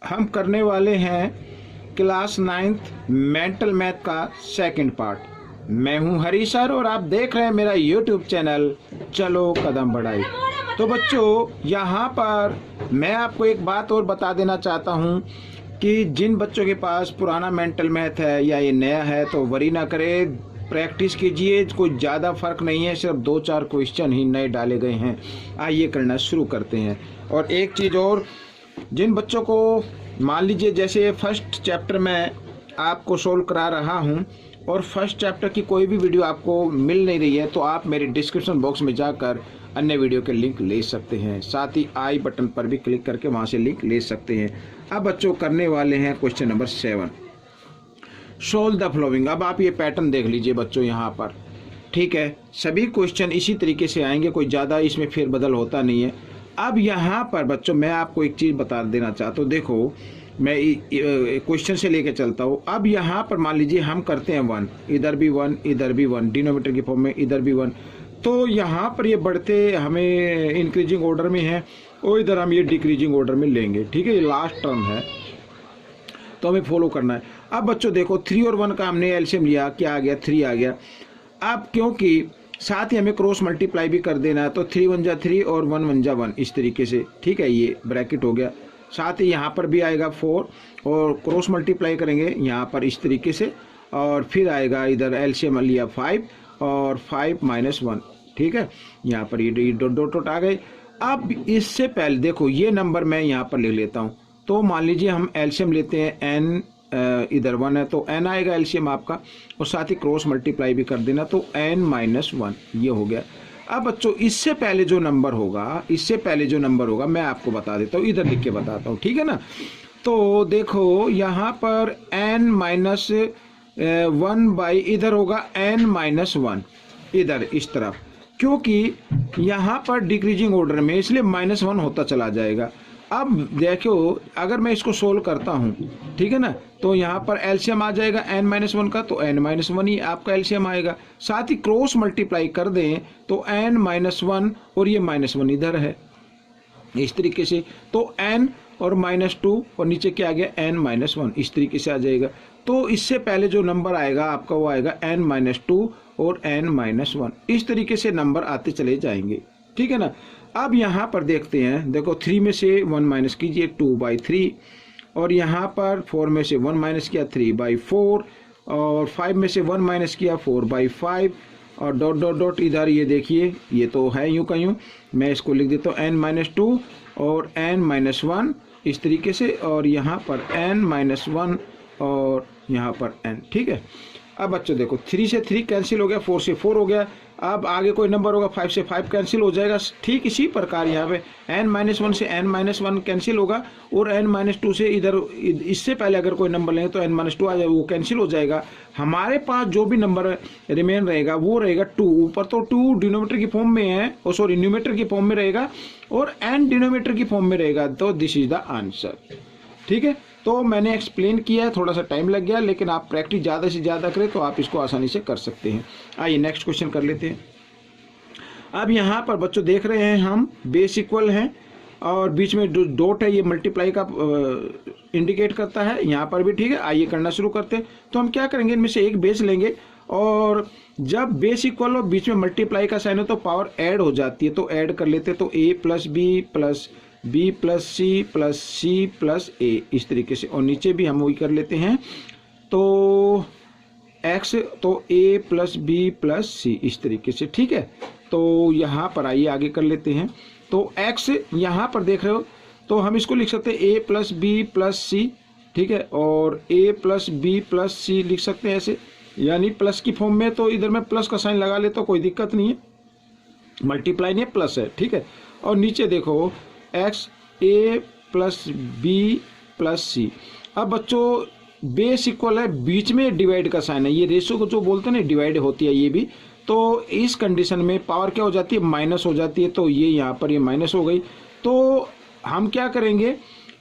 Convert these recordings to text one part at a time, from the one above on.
हम करने वाले हैं क्लास 9th मेंटल मैथ का सेकंड पार्ट। मैं हूं हरी सर और आप देख रहे हैं मेरा यूट्यूब चैनल चलो कदम बढ़ाई। तो बच्चों यहाँ पर मैं आपको एक बात और बता देना चाहता हूँ कि जिन बच्चों के पास पुराना मेंटल मैथ है या ये नया है तो वरी ना करें, प्रैक्टिस कीजिए। कोई ज़्यादा फर्क नहीं है, सिर्फ 2-4 क्वेश्चन ही नए डाले गए हैं। आइए करना शुरू करते हैं। और एक चीज़ और, जिन बच्चों को मान लीजिए जैसे फर्स्ट चैप्टर में आपको सोल्व करा रहा हूं और फर्स्ट चैप्टर की कोई भी वीडियो आपको मिल नहीं रही है तो आप मेरे डिस्क्रिप्शन बॉक्स में जाकर अन्य वीडियो के लिंक ले सकते हैं। साथ ही आई बटन पर भी क्लिक करके वहां से लिंक ले सकते हैं। अब बच्चों करने वाले हैं question number 7, solve the following. अब आप ये पैटर्न देख लीजिए बच्चों यहाँ पर, ठीक है। सभी क्वेश्चन इसी तरीके से आएंगे, कोई ज़्यादा इसमें फेरबदल होता नहीं है। अब यहाँ पर बच्चों मैं आपको एक चीज़ बता देना चाहता हूँ। देखो मैं क्वेश्चन से लेके चलता हूँ। अब यहाँ पर मान लीजिए हम करते हैं 1, इधर भी 1, इधर भी 1, डिनोमिनेटर की फॉर्म में इधर भी 1। तो यहाँ पर ये बढ़ते हमें इंक्रीजिंग ऑर्डर में है और इधर हम ये डिक्रीजिंग ऑर्डर में लेंगे, ठीक है। ये लास्ट टर्म है तो हमें फॉलो करना है। अब बच्चों देखो 3 और 1 का हमने एलसीएम लिया, क्या आ गया? 3 आ गया। अब क्योंकि साथ ही हमें क्रॉस मल्टीप्लाई भी कर देना है तो 3 1 जा 3 और 1 1 जा 1 इस तरीके से, ठीक है। ये ब्रैकेट हो गया। साथ ही यहाँ पर भी आएगा 4 और क्रॉस मल्टीप्लाई करेंगे यहाँ पर इस तरीके से, और फिर आएगा इधर एलसीएम लिया 5 और 5 - 1, ठीक है। यहाँ पर ये डॉट आ गए। अब इससे पहले देखो ये नंबर मैं यहाँ पर लिख लेता हूँ। तो मान लीजिए हम एलसीएम लेते हैं n, इधर 1 है तो n आएगा एलसीएम आपका, और साथ ही क्रॉस मल्टीप्लाई भी कर देना तो n - 1 ये हो गया। अब बच्चों इससे पहले जो नंबर होगा मैं आपको बता देता हूँ, इधर लिख के बताता हूँ, ठीक है ना। तो देखो यहाँ पर n - 1 बाई इधर होगा n - 1 इधर इस तरफ, क्योंकि यहाँ पर डिक्रीजिंग ऑर्डर में इसलिए -1 होता चला जाएगा। अब देखो अगर मैं इसको सोल्व करता हूँ, ठीक है ना, तो यहाँ पर एलसीएम आ जाएगा n - 1 का, तो n - 1 ही आपका एलसीएम आएगा। साथ ही क्रॉस मल्टीप्लाई कर दें तो n - 1 और ये -1 इधर है इस तरीके से, तो n और -2 और नीचे क्या आ गया n - 1 इस तरीके से आ जाएगा। तो इससे पहले जो नंबर आएगा आपका वो आएगा n - 2 और n - 1 इस तरीके से नंबर आते चले जाएंगे, ठीक है ना। अब यहाँ पर देखते हैं, देखो 3 में से 1 माइनस कीजिए 2/3, और यहाँ पर 4 में से 1 माइनस किया 3/4, और 5 में से 1 माइनस किया 4/5, और डॉट डॉट डॉट इधर ये देखिए ये तो है यूं का यूं, मैं इसको लिख देता हूँ n - 2 और n - 1 इस तरीके से, और यहाँ पर n - 1 और यहाँ पर n, ठीक है। अब बच्चों देखो 3 से 3 कैंसिल हो गया, 4 से 4 हो गया। अब आगे कोई नंबर होगा 5 से 5 कैंसिल हो जाएगा। ठीक इसी प्रकार यहाँ पे n - 1 से n - 1 कैंसिल होगा, और n - 2 से इधर इससे पहले अगर कोई नंबर लेंगे तो n - 2 आ जाएगा, वो कैंसिल हो जाएगा। हमारे पास जो भी नंबर रिमेन रहेगा वो रहेगा 2। ऊपर तो 2 डिनोमिनेटर की फॉर्म में है, और सॉरी न्यूमरेटर की फॉर्म में रहेगा, और n डिनोमिनेटर की फॉर्म में रहेगा। तो दिस इज द आंसर, ठीक है। तो मैंने एक्सप्लेन किया है, थोड़ा सा टाइम लग गया, लेकिन आप प्रैक्टिस ज़्यादा से ज़्यादा करें तो आप इसको आसानी से कर सकते हैं। आइए नेक्स्ट क्वेश्चन कर लेते हैं। अब यहाँ पर बच्चों देख रहे हैं हम बेस इक्वल है और बीच में डॉट है, ये मल्टीप्लाई का इंडिकेट करता है, यहाँ पर भी, ठीक है। आइए करना शुरू करते हैं। तो हम क्या करेंगे, इनमें से एक बेस लेंगे, और जब बेस इक्वल हो बीच में मल्टीप्लाई का साइन हो तो पावर ऐड हो जाती है, तो ऐड कर लेते हैं। तो a + b + b + c + c + a इस तरीके से, और नीचे भी हम वही कर लेते हैं। तो x तो a + b + c इस तरीके से, ठीक है। तो यहाँ पर आइए आगे कर लेते हैं। तो x यहाँ पर देख रहे हो तो हम इसको लिख सकते हैं a + b + c, ठीक है, और a + b + c लिख सकते हैं ऐसे, यानी प्लस की फॉर्म में। तो इधर मैं प्लस का साइन लगा लेता हूँ, कोई दिक्कत नहीं है, मल्टीप्लाई नहीं प्लस है, ठीक है। और नीचे देखो x a + b + c। अब बच्चों बेस इक्वल है, बीच में डिवाइड का साइन है, ये रेशो को जो बोलते हैं ना डिवाइड होती है ये भी। तो इस कंडीशन में पावर क्या हो जाती है, माइनस हो जाती है। तो ये यहाँ पर ये माइनस हो गई। तो हम क्या करेंगे,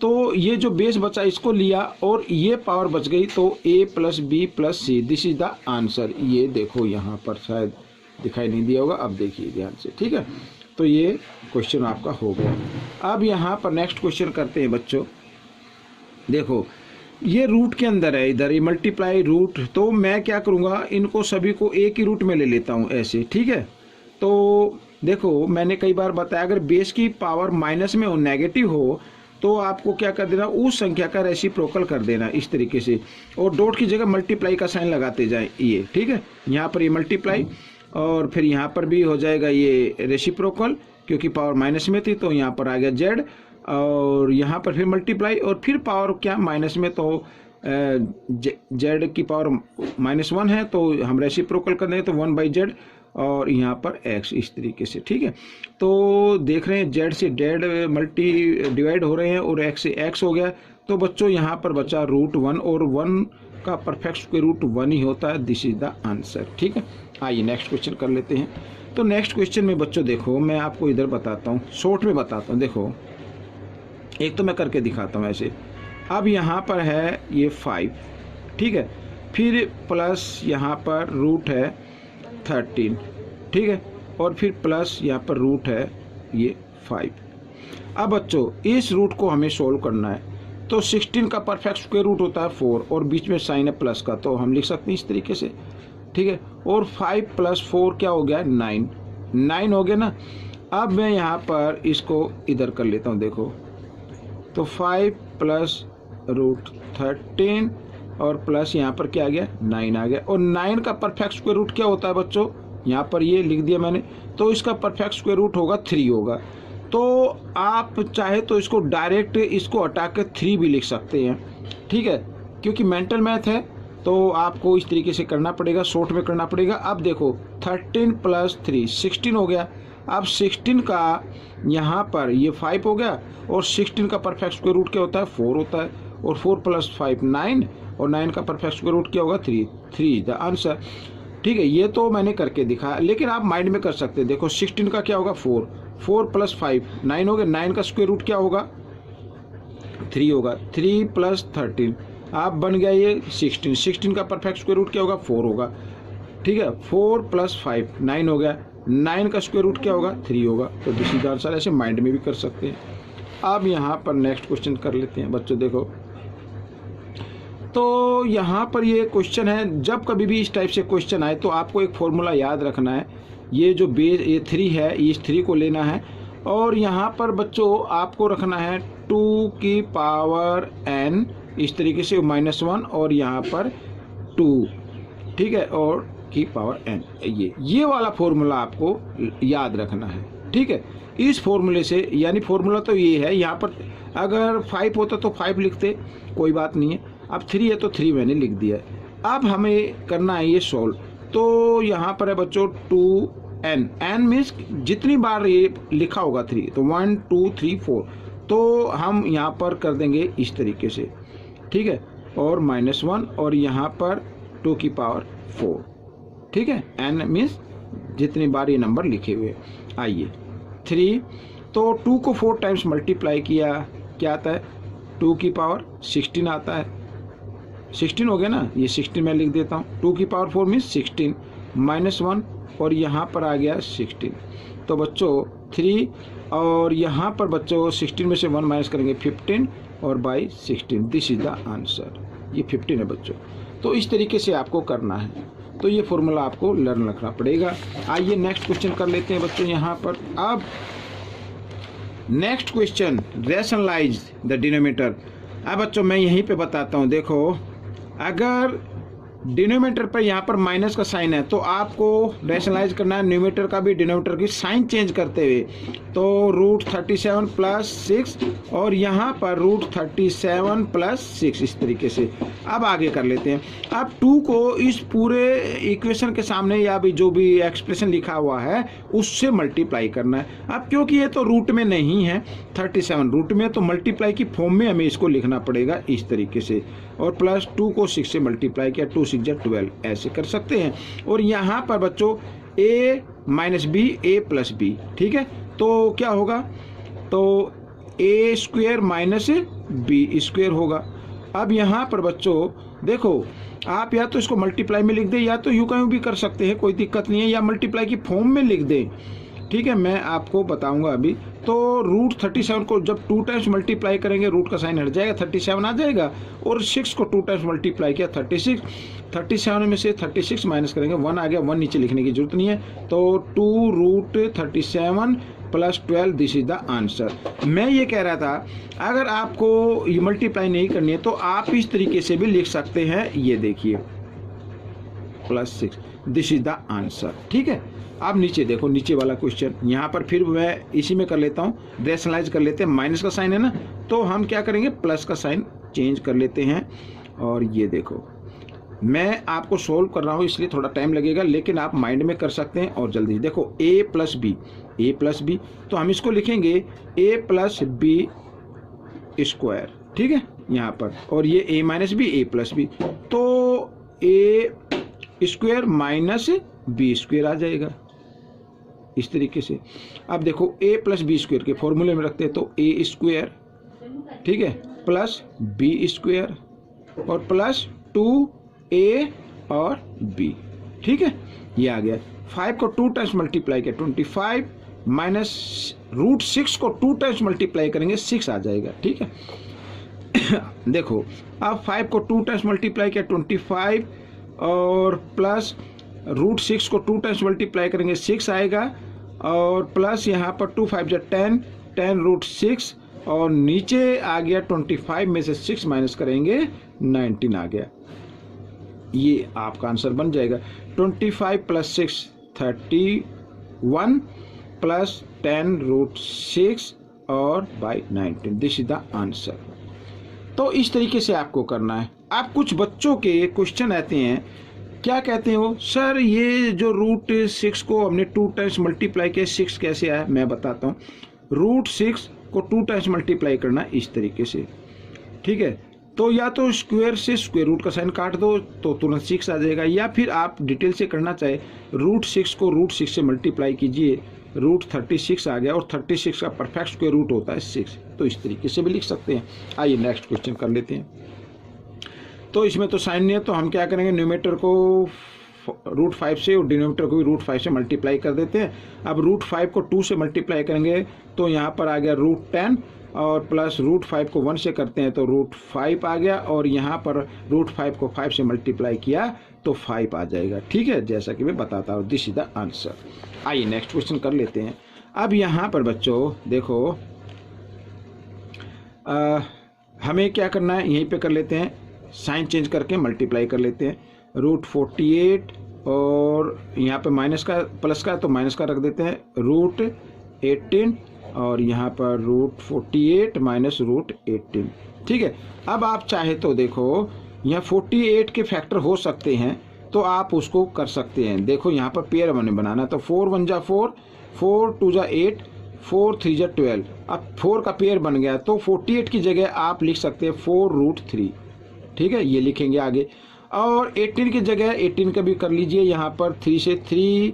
तो ये जो बेस बचा इसको लिया और ये पावर बच गई, तो a + b + c this is the answer. ये देखो यहाँ पर शायद दिखाई नहीं दिया होगा, अब देखिए ध्यान से, ठीक है। तो ये क्वेश्चन आपका हो गया। अब यहाँ पर नेक्स्ट क्वेश्चन करते हैं बच्चों। देखो ये रूट के अंदर है, इधर ये मल्टीप्लाई रूट, तो मैं क्या करूँगा, इनको सभी को एक ही रूट में ले लेता हूँ ऐसे, ठीक है। तो देखो मैंने कई बार बताया, अगर बेस की पावर माइनस में हो, नेगेटिव हो, तो आपको क्या कर देना, उस संख्या का रेसिप्रोकल कर देना इस तरीके से, और डॉट की जगह मल्टीप्लाई का साइन लगाते जाए ये, ठीक है। यहाँ पर ये मल्टीप्लाई, और फिर यहाँ पर भी हो जाएगा ये रेसिप्रोकल, क्योंकि पावर माइनस में थी तो यहाँ पर आ गया जेड, और यहाँ पर फिर मल्टीप्लाई, और फिर पावर क्या माइनस में, तो जेड की पावर -1 है, तो हम रेसिप्रोकल कर देंगे तो 1/z, और यहाँ पर x इस तरीके से, ठीक है। तो देख रहे हैं जेड से जेड मल्टी डिवाइड हो रहे हैं, और x से x हो गया, तो बच्चों यहाँ पर बचा √1, और 1 का परफेक्ट स्क्वायर रूट 1 ही होता है। दिस इज द आंसर, ठीक है। आइए नेक्स्ट क्वेश्चन कर लेते हैं। तो नेक्स्ट क्वेश्चन में बच्चों देखो, मैं आपको इधर बताता हूँ, शॉर्ट में बताता हूँ। देखो एक तो मैं करके दिखाता हूँ ऐसे। अब यहाँ पर है ये 5, ठीक है, फिर प्लस यहाँ पर रूट है 13, ठीक है, और फिर प्लस यहाँ पर रूट है ये 5। अब बच्चों इस रूट को हमें सोल्व करना है, तो 16 का परफेक्ट स्क्वायर रूट होता है 4, और बीच में साइन है प्लस का, तो हम लिख सकते हैं इस तरीके से, ठीक है। और 5 + 4 क्या हो गया, 9 हो गया ना। अब मैं यहाँ पर इसको इधर कर लेता हूँ, देखो तो 5 + √13 और प्लस यहाँ पर क्या आ गया, 9 आ गया। और 9 का परफेक्ट स्क्वायर रूट क्या होता है बच्चों, यहाँ पर ये लिख दिया मैंने, तो इसका परफेक्ट स्क्वायर रूट होगा 3 होगा। तो आप चाहे तो इसको डायरेक्ट इसको हटा के 3 भी लिख सकते हैं, ठीक है, क्योंकि मेंटल मैथ है तो आपको इस तरीके से करना पड़ेगा, शॉर्ट में करना पड़ेगा। अब देखो 13 + 3 16 हो गया। अब 16 का यहाँ पर ये 5 हो गया, और 16 का परफेक्ट स्क्वायर रूट क्या होता है, 4 होता है, और 4 + 5 9, और 9 का परफेक्ट स्क्वायर रूट क्या होगा, 3 इज द आंसर, ठीक है। ये तो मैंने करके दिखाया, लेकिन आप माइंड में कर सकते हैं। देखो 16 का क्या होगा, 4 + 5 9 हो गया, 9 का स्क्वायर रूट क्या होगा, 3 होगा, 3 + 13 आप बन गया ये 16 का परफेक्ट स्क्वायर रूट क्या होगा, 4 होगा, ठीक है। 4 + 5 9 हो गया, 9 का स्क्वायर रूट क्या होगा, 3 होगा। तो दिस इज द आंसर, ऐसे माइंड में भी कर सकते हैं। अब यहाँ पर नेक्स्ट क्वेश्चन कर लेते हैं बच्चों। देखो तो यहाँ पर ये क्वेश्चन है, जब कभी भी इस टाइप से क्वेश्चन आए तो आपको एक फॉर्मूला याद रखना है। ये जो बेस ये 3 है, इस 3 को लेना है, और यहाँ पर बच्चों आपको रखना है 2 की पावर n इस तरीके से -1, और यहाँ पर 2, ठीक है, और की पावर n, ये वाला फॉर्मूला आपको याद रखना है, ठीक है। इस फॉर्मूले से, यानी फॉर्मूला तो ये है, यहाँ पर अगर 5 होता तो 5 लिखते, कोई बात नहीं है। अब 3 है तो 3 मैंने लिख दिया। अब हमें करना है ये सॉल्व। तो यहाँ पर है बच्चों 2n मीन्स जितनी बार ये लिखा होगा 3, तो 1 2 3 4, तो हम यहाँ पर कर देंगे इस तरीके से, ठीक है, और -1, और यहाँ पर 2 की पावर 4, ठीक है। n मीन्स जितनी बार ये नंबर लिखे हुए। आइए 3, तो 2 को 4 टाइम्स मल्टीप्लाई किया, क्या आता है, 2 की पावर 16 आता है, 16 हो गया ना, ये 16 मैं लिख देता हूँ। 2 की पावर 4 मीन्स 16 -1, और यहाँ पर आ गया 16। तो बच्चों 3, और यहाँ पर बच्चों 16 में से 1 माइनस करेंगे 15, और by 16, this is the answer. ये 15 है बच्चों। तो इस तरीके से आपको करना है, तो ये फॉर्मूला आपको लर्न रखना पड़ेगा। आइए नेक्स्ट क्वेश्चन कर लेते हैं बच्चों यहाँ पर। अब next question, rationalise the denominator. अब बच्चों मैं यहीं पे बताता हूँ। देखो अगर डिनोमिनेटर पर यहाँ पर माइनस का साइन है, तो आपको रैशनलाइज करना है न्यूमरेटर का भी डिनोमिनेटर की साइन चेंज करते हुए। तो √37 + 6, और यहाँ पर √37 + 6 इस तरीके से। अब आगे कर लेते हैं। अब 2 को इस पूरे इक्वेशन के सामने, या भी जो भी एक्सप्रेशन लिखा हुआ है उससे मल्टीप्लाई करना है। अब क्योंकि ये तो रूट में नहीं है, 37 रूट में, तो मल्टीप्लाई की फॉर्म में हमें इसको लिखना पड़ेगा इस तरीके से। और प्लस 2 को 6 से मल्टीप्लाई किया, 2 6 12, ऐसे कर सकते हैं। और यहाँ पर बच्चों a - b a + b, ठीक है। तो क्या होगा, तो a² - b² होगा। अब यहाँ पर बच्चों देखो, आप या तो इसको मल्टीप्लाई में लिख दें, या तो यूं कहीं भी कर सकते हैं, कोई दिक्कत नहीं है, या मल्टीप्लाई की फॉर्म में लिख दें। ठीक है, मैं आपको बताऊंगा अभी। तो रूट 37 को जब 2 टाइम्स मल्टीप्लाई करेंगे रूट का साइन हट जाएगा, 37 आ जाएगा। और 6 को 2 टाइम्स मल्टीप्लाई किया 36, 37 में से 36 माइनस करेंगे 1 आ गया, 1 नीचे लिखने की जरूरत नहीं है। तो 2 root 37 plus 12, this is the answer. मैं ये कह रहा था अगर आपको ये मल्टीप्लाई नहीं करनी है तो आप इस तरीके से भी लिख सकते हैं, ये देखिए +6, दिस इज द आंसर। ठीक है, अब नीचे देखो, नीचे वाला क्वेश्चन यहाँ पर फिर मैं इसी में कर लेता हूँ, रेशनलाइज कर लेते हैं। माइनस का साइन है ना, तो हम क्या करेंगे, प्लस का साइन चेंज कर लेते हैं। और ये देखो मैं आपको सोल्व कर रहा हूँ इसलिए थोड़ा टाइम लगेगा, लेकिन आप माइंड में कर सकते हैं। और जल्दी देखो a प्लस बी, तो हम इसको लिखेंगे a प्लस बी स्क्वायर। ठीक है यहाँ पर, और ये a minus B, a plus B, तो a square minus B square आ जाएगा इस तरीके से। अब देखो a प्लस बी स्क्वायर के फॉर्मूले में रखते हैं, तो a स्क्वायर, ठीक है, प्लस बी स्क्वायर और प्लस 2a और b। ठीक है, ये आ गया। 5 को 2 टाइम्स मल्टीप्लाई किया 25, माइनस रूट 6 को 2 टाइम्स मल्टीप्लाई करेंगे 6 आ जाएगा। ठीक है देखो अब 5 को 2 टाइम्स मल्टीप्लाई किया 25, और प्लस रूट 6 को 2 टाइम्स मल्टीप्लाई करेंगे 6 आएगा, और प्लस यहाँ पर 2 5 जा 10, 10 रूट 6, और नीचे आ गया 25 में से 6 माइनस करेंगे 19 आ गया। ये आपका आंसर बन जाएगा। 25 प्लस 6 31 प्लस 10 रूट 6 और by 19, this is the answer. तो इस तरीके से आपको करना है। आप कुछ बच्चों के क्वेश्चन आते हैं, क्या कहते हो सर ये जो रूट 6 को हमने 2 टाइम्स मल्टीप्लाई किया 6 कैसे आया, मैं बताता हूँ। रूट 6 को 2 टाइम्स मल्टीप्लाई करना इस तरीके से। ठीक है, तो या तो स्क्वायर से स्क्वायर रूट का साइन काट दो तो तुरंत 6 आ जाएगा, या फिर आप डिटेल से करना चाहे रूट 6 को रूट 6 से मल्टीप्लाई कीजिए, रूट 36 आ गया, और 36 का परफेक्ट स्क्वायर रूट होता है 6, तो इस तरीके से भी लिख सकते हैं। आइए नेक्स्ट क्वेश्चन कर लेते हैं। तो इसमें तो साइन नहीं है, तो हम क्या करेंगे, न्यूमेरेटर को रूट 5 से और डिनोमिनेटर को भी रूट 5 से मल्टीप्लाई कर देते हैं। अब रूट 5 को 2 से मल्टीप्लाई करेंगे तो यहाँ पर आ गया रूट 10, और प्लस रूट 5 को 1 से करते हैं तो रूट 5 आ गया, और यहाँ पर रूट 5 को 5 से मल्टीप्लाई किया तो 5 आ जाएगा। ठीक है, जैसा कि मैं बताता हूँ, दिस इज द आंसर। आइए नेक्स्ट क्वेश्चन कर लेते हैं। अब यहाँ पर बच्चों देखो हमें क्या करना है, यहीं पे कर लेते हैं, साइन चेंज करके मल्टीप्लाई कर लेते हैं। रूट 48 और यहाँ पे माइनस का प्लस का, तो माइनस का रख देते हैं, रूट 18, और यहाँ पर रूट 48 माइनस रूट 18। ठीक है, अब आप चाहे तो देखो यहाँ 48 के फैक्टर हो सकते हैं, तो आप उसको कर सकते हैं। देखो यहाँ पर पेयर हमें बनाना है, तो 4 1 जा 4, 4 2 जा 8, 4 3 जा 12। अब 4 का पेयर बन गया, तो 48 की जगह आप लिख सकते हैं 4 रूट 3। ठीक है, ये लिखेंगे आगे। और 18 की जगह 18 का भी कर लीजिए, यहाँ पर 3 से 3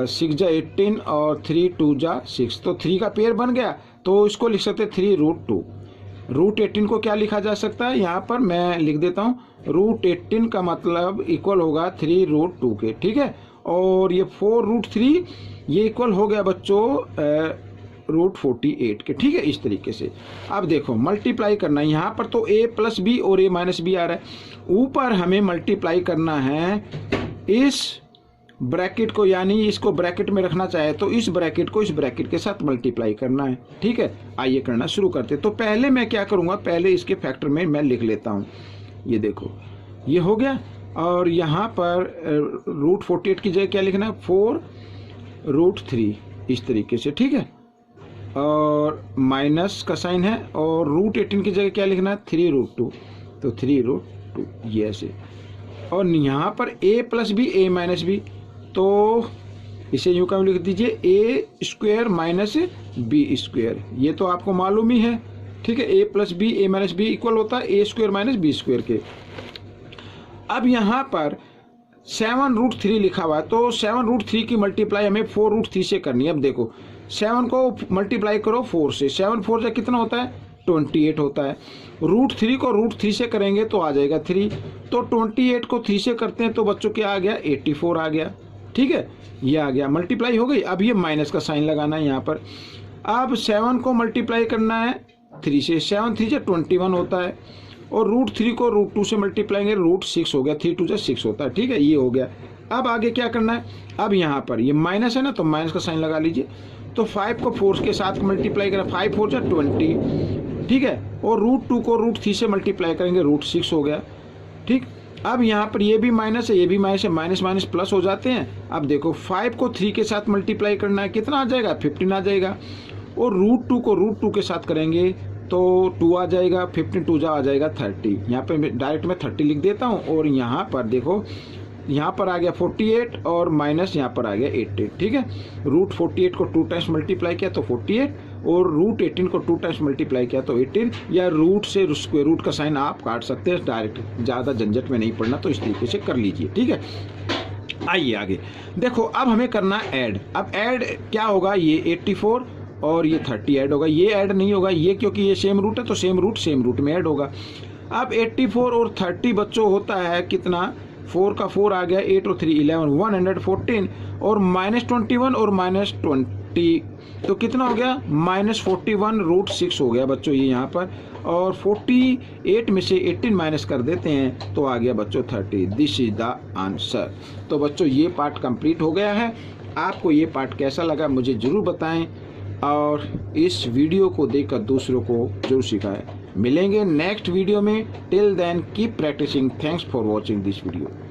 6 जा 18, और 3 2 जा 6, तो 3 का पेयर बन गया, तो इसको लिख सकते हैं 3 रूट 2। रूट 18 को क्या लिखा जा सकता है, यहाँ पर मैं लिख देता हूँ, रूट 18 का मतलब इक्वल होगा 3 रूट 2 के। ठीक है, और ये 4 रूट 3 ये इक्वल हो गया बच्चों रूट 48 के। ठीक है, इस तरीके से। अब देखो मल्टीप्लाई करना है, यहाँ पर तो a प्लस बी और a माइनस बी आ रहा है, ऊपर हमें मल्टीप्लाई करना है इस ब्रैकेट को, यानी इसको ब्रैकेट में रखना चाहे तो इस ब्रैकेट को इस ब्रैकेट के साथ मल्टीप्लाई करना है। ठीक है, आइए करना शुरू करते। तो पहले मैं क्या करूँगा, पहले इसके फैक्टर में मैं लिख लेता हूँ। ये देखो ये हो गया, और यहाँ पर रूट 48 की जगह क्या लिखना है, 4 रूट 3 इस तरीके से। ठीक है, और माइनस का साइन है, और रूट 18 की जगह क्या लिखना है, 3 रूट 2, तो 3 रूट 2 ये ऐसे। और यहाँ पर a plus B a minus B, तो इसे यूँ का लिख दीजिए a square minus B square, ये तो आपको मालूम ही है। ठीक है, a plus B a minus B equal होता है a square minus B square के। अब यहाँ पर 7 रूट 3 लिखा हुआ है, तो 7 रूट 3 की मल्टीप्लाई हमें 4 रूट 3 से करनी है। अब देखो 7 को मल्टीप्लाई करो 4 से, 7 4 से कितना होता है, 28 होता है। रूट 3 को रूट 3 से करेंगे तो आ जाएगा 3, तो 28 को 3 से करते हैं तो बच्चों क्या आ गया, 84 आ गया। ठीक है, ये आ गया, मल्टीप्लाई हो गई। अब ये माइनस का साइन लगाना है यहाँ पर। अब 7 को मल्टीप्लाई करना है 3 से, 7 3 से 21 होता है, और √3 को √2 से मल्टीप्लाई करेंगे, √6 हो गया, 3 2 से 6 होता है, ठीक है, ये हो गया। अब आगे क्या करना है, अब यहाँ पर ये माइनस है ना, तो माइनस का साइन लगा लीजिए। तो 5 को 4 के साथ मल्टीप्लाई करें, 5 4 से 20, ठीक है, और √2 को √3 से मल्टीप्लाई करेंगे, √6 हो गया, ठीक। अब यहाँ पर ये भी माइनस है, ये भी माइनस है, माइनस माइनस प्लस हो जाते हैं। अब देखो 5 को 3 के साथ मल्टीप्लाई करना है, कितना आ जाएगा, 15 आ जाएगा, और √2 को √2 के साथ करेंगे तो 2 आ जाएगा, 15 2 आ जाएगा 30। यहाँ पे डायरेक्ट मैं 30 लिख देता हूँ, और यहाँ पर देखो, यहाँ पर आ गया 48 और माइनस यहाँ पर आ गया 18, ठीक है। √48 को 2 टाइम्स मल्टीप्लाई किया तो 48, और √18 को 2 टाइम्स मल्टीप्लाई किया तो 18, या रूट से स्क्वायर रूट का साइन आप काट सकते हैं डायरेक्ट, ज़्यादा झंझट में नहीं पड़ना, तो इस तरीके से कर लीजिए, ठीक है। आइए आगे देखो, अब हमें करना ऐड। अब ऐड क्या होगा, ये 84 और ये 30 ऐड होगा, ये ऐड नहीं होगा, ये क्योंकि ये सेम रूट है तो सेम रूट में ऐड होगा। अब 84 और 30 बच्चों होता है कितना, 4 का 4 आ गया, 8 और 3 11, 114, और -21 और -20, तो कितना हो गया, -41 √6 हो गया बच्चों, ये यहाँ पर, और 48 में से 18 माइनस कर देते हैं तो आ गया बच्चों 30। This is the answer. तो बच्चों ये पार्ट कंप्लीट हो गया है। आपको ये पार्ट कैसा लगा मुझे ज़रूर बताएं, और इस वीडियो को देखकर दूसरों को जरूर सिखाएं। मिलेंगे नेक्स्ट वीडियो में। Till then keep practising. Thanks for watching this video.